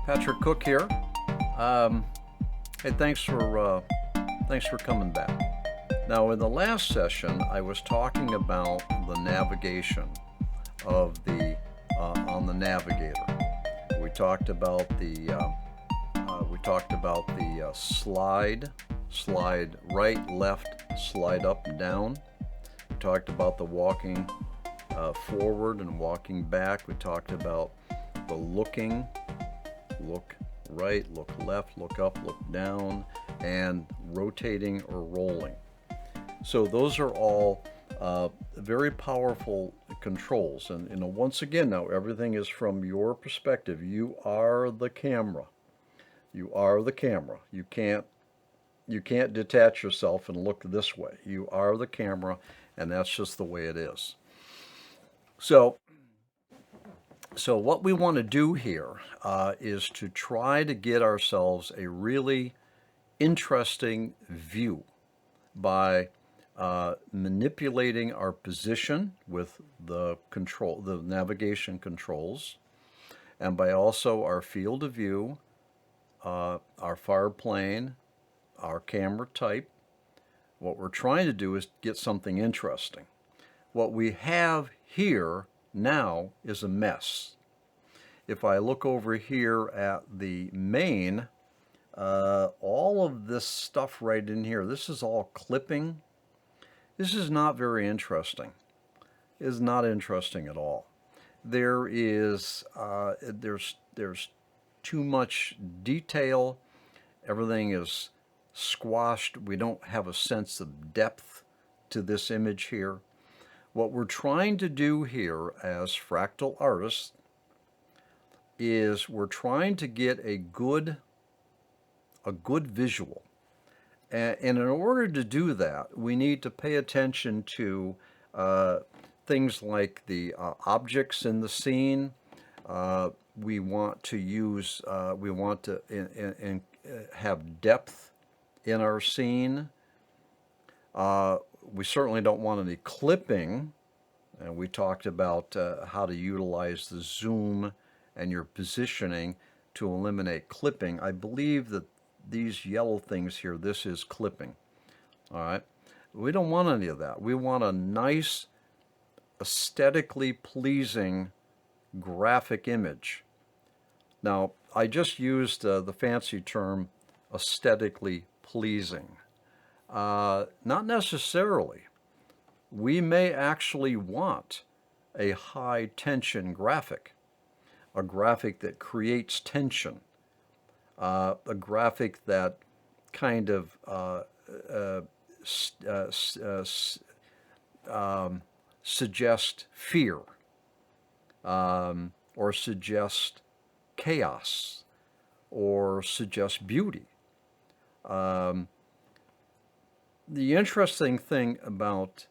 Patrick Cook here. Hey, thanks for coming back. Now, in the last session, I was talking about the navigation of the on the navigator. We talked about the slide right, left, slide up and down. We talked about the walking forward and walking back. We talked about the looking, look right, look left, look up, look down, and rotating or rolling. So those are all very powerful controls. And once again, now everything is from your perspective. You are the camera. You are the camera. You can't detach yourself and look this way. You are the camera, and that's just the way it is. So what we want to do here is to try to get ourselves a really interesting view by manipulating our position with the navigation controls, and by also our field of view, our far plane, our camera type. What we're trying to do is get something interesting. What we have here now is a mess. If I look over here at the main, all of this stuff right in here, this is all clipping. This is not very interesting. It is not interesting at all. There's too much detail. Everything is squashed. We don't have a sense of depth to this image here. What we're trying to do here as fractal artists is we're trying to get a good visual. And in order to do that, we need to pay attention to things like the objects in the scene. We want to have depth in our scene. We certainly don't want any clipping. And we talked about how to utilize the zoom and your positioning to eliminate clipping. I believe that these yellow things here, this is clipping. All right. We don't want any of that. We want a nice, aesthetically pleasing graphic image. Now, I just used the fancy term aesthetically pleasing. Not necessarily. We may actually want a high tension graphic, a graphic that creates tension, a graphic that kind of suggest fear, or suggest chaos, or suggest beauty. The interesting thing about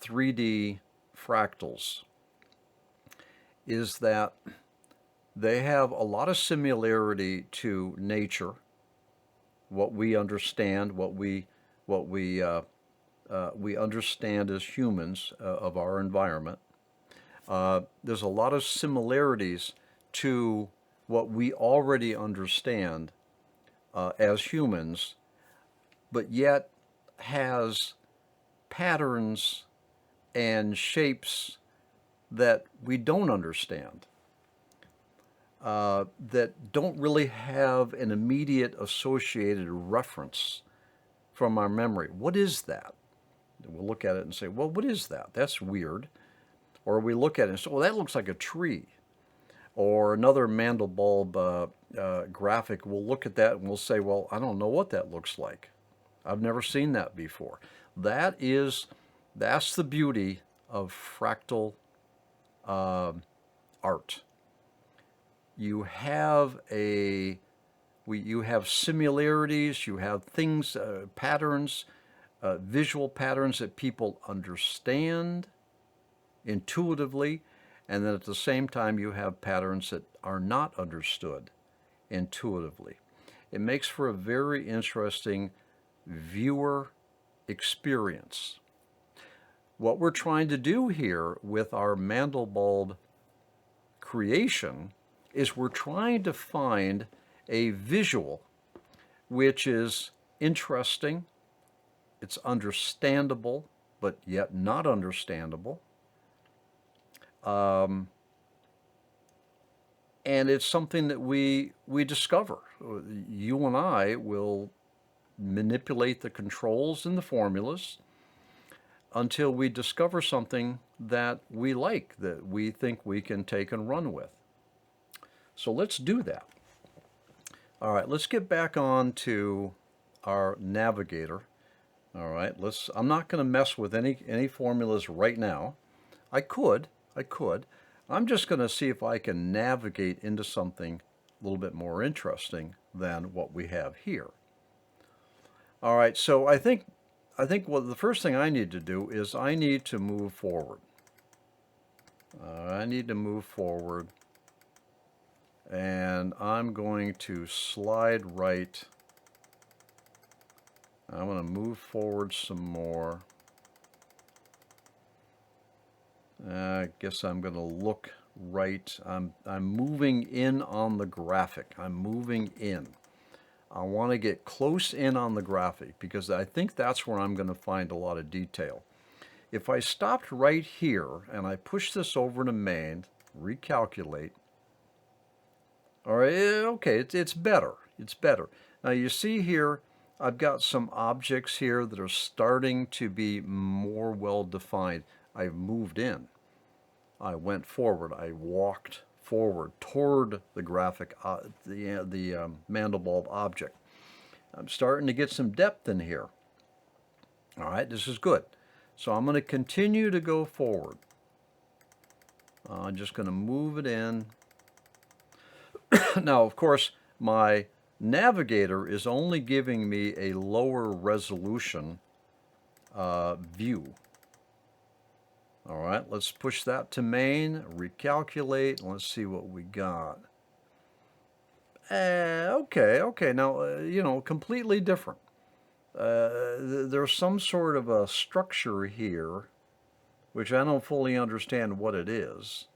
3D fractals is that they have a lot of similarity to nature, what we understand, what we understand as humans of our environment. There's a lot of similarities to what we already understand as humans, but yet has patterns and shapes that we don't understand, that don't really have an immediate associated reference from our memory. What is that? We'll look at it and say, well, what is that? That's weird. Or we look at it and say, well, that looks like a tree. Or another Mandelbulb graphic, we'll look at that and we'll say, well, I don't know what that looks like. I've never seen that before. That's the beauty of fractal art. You have similarities, you have things, patterns, visual patterns that people understand intuitively, and then at the same time you have patterns that are not understood intuitively. It makes for a very interesting viewer experience. What we're trying to do here with our Mandelbulb creation is we're trying to find a visual which is interesting, it's understandable, but yet not understandable. And it's something that we discover. You and I will manipulate the controls and the formulas until we discover something that we like, that we think we can take and run with. So let's do that. All right, let's get back on to our navigator. All right, I'm not going to mess with any formulas right now. I could. I'm just going to see if I can navigate into something a little bit more interesting than what we have here. All right, so I think what the first thing I need to do is I need to move forward. I need to move forward, and I'm going to slide right. I'm going to move forward some more. I guess I'm going to look right. I'm moving in on the graphic. I'm moving in. I want to get close in on the graphic because I think that's where I'm going to find a lot of detail. If I stopped right here and I push this over to main, recalculate, all right, okay, it's better. It's better. Now you see here, I've got some objects here that are starting to be more well defined. I've moved in. I went forward. I walked forward toward the graphic, the Mandelbulb object. I'm starting to get some depth in here. All right, this is good. So I'm going to continue to go forward. I'm just going to move it in. Now, of course, my navigator is only giving me a lower resolution view. All right, let's push that to main, recalculate, and let's see what we got. Okay, now, you know, completely different. There's some sort of a structure here, which I don't fully understand what it is,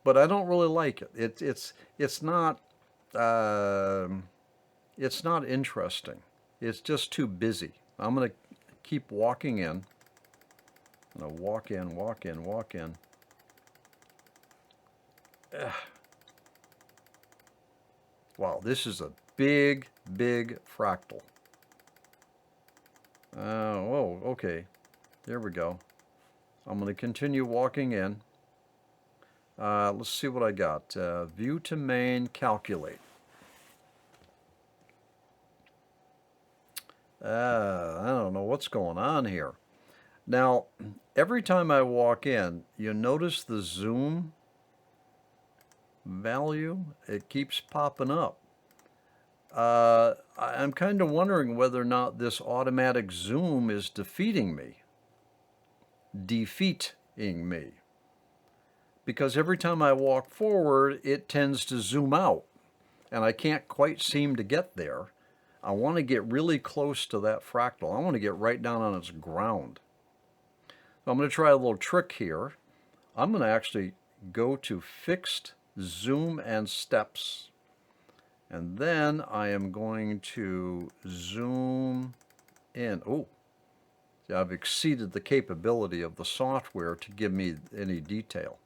but I don't really like it. It's not interesting. It's just too busy. I'm going to keep walking in. I'm going to walk in, walk in, walk in. Ugh. Wow, this is a big, big fractal. Oh, okay. There we go. I'm going to continue walking in. Let's see what I got. View to main, calculate. I don't know what's going on here. Now, every time I walk in, you notice the zoom value, it keeps popping up. I'm kind of wondering whether or not this automatic zoom is defeating me. Because every time I walk forward, it tends to zoom out, and I can't quite seem to get there. I want to get really close to that fractal. I want to get right down on its ground. So I'm going to try a little trick here. I'm going to actually go to fixed zoom and steps. And then I am going to zoom in. Oh, I've exceeded the capability of the software to give me any detail.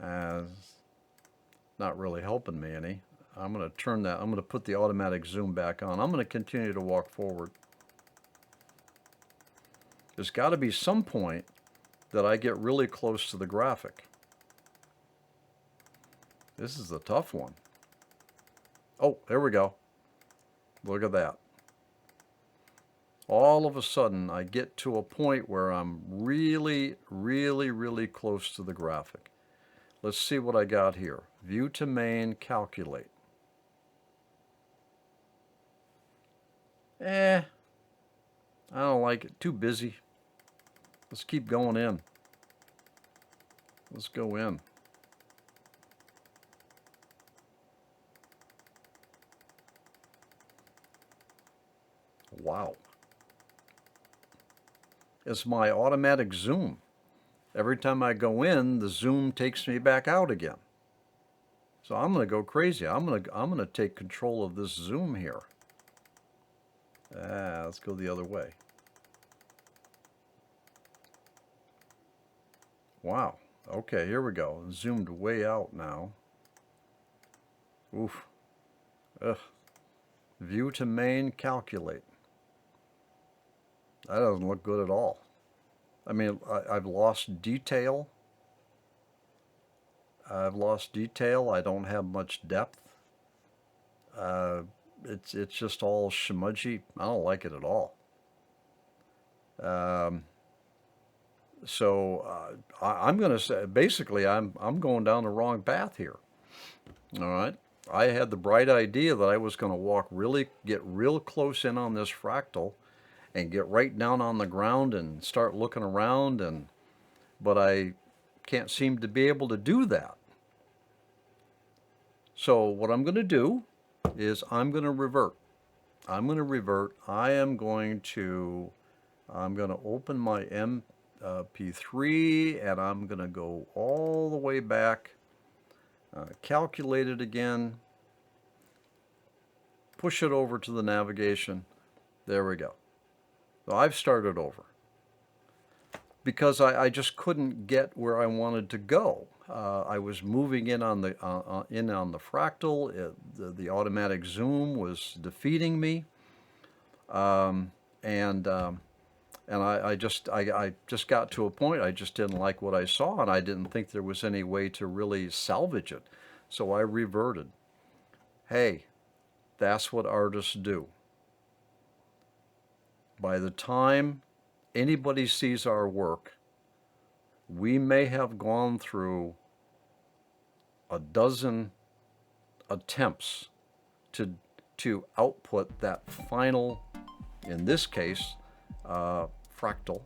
Not really helping me any. I'm going to turn that. I'm going to put the automatic zoom back on. I'm going to continue to walk forward. There's got to be some point that I get really close to the graphic. This is a tough one. Oh, there we go. Look at that. All of a sudden, I get to a point where I'm really, really, really close to the graphic. Let's see what I got here. View to main, calculate. I don't like it. Too busy. Let's keep going in. Let's go in. Wow. It's my automatic zoom. Every time I go in, the zoom takes me back out again. So I'm going to go crazy. I'm going to take control of this zoom here. Let's go the other way. Wow. Okay, here we go. Zoomed way out now. Oof. Ugh. View to main, calculate. That doesn't look good at all. I mean, I've lost detail. I don't have much depth. It's just all smudgy. I don't like it at all. I'm going to say, basically, I'm going down the wrong path here. All right. I had the bright idea that I was going to get real close in on this fractal and get right down on the ground and start looking around, but I can't seem to be able to do that. So what I'm going to do is I'm going to revert. I'm going to open my MP3 and I'm going to go all the way back, calculate it again, push it over to the navigation. There we go. So I've started over because I just couldn't get where I wanted to go. I was moving in on the fractal. The automatic zoom was defeating me, and I just got to a point. I just didn't like what I saw, and I didn't think there was any way to really salvage it. So I reverted. Hey, that's what artists do. By the time anybody sees our work, we may have gone through a dozen attempts to output that final, in this case, fractal,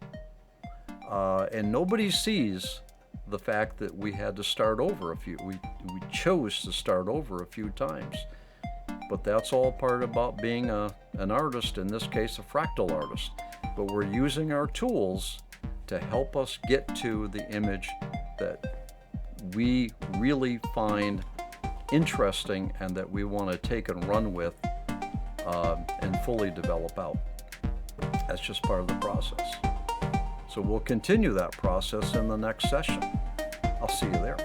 and nobody sees the fact that we had to start over we chose to start over a few times. But that's all part about being an artist, in this case a fractal artist. But we're using our tools to help us get to the image that we really find interesting and that we want to take and run with and fully develop out. That's just part of the process. So we'll continue that process in the next session. I'll see you there.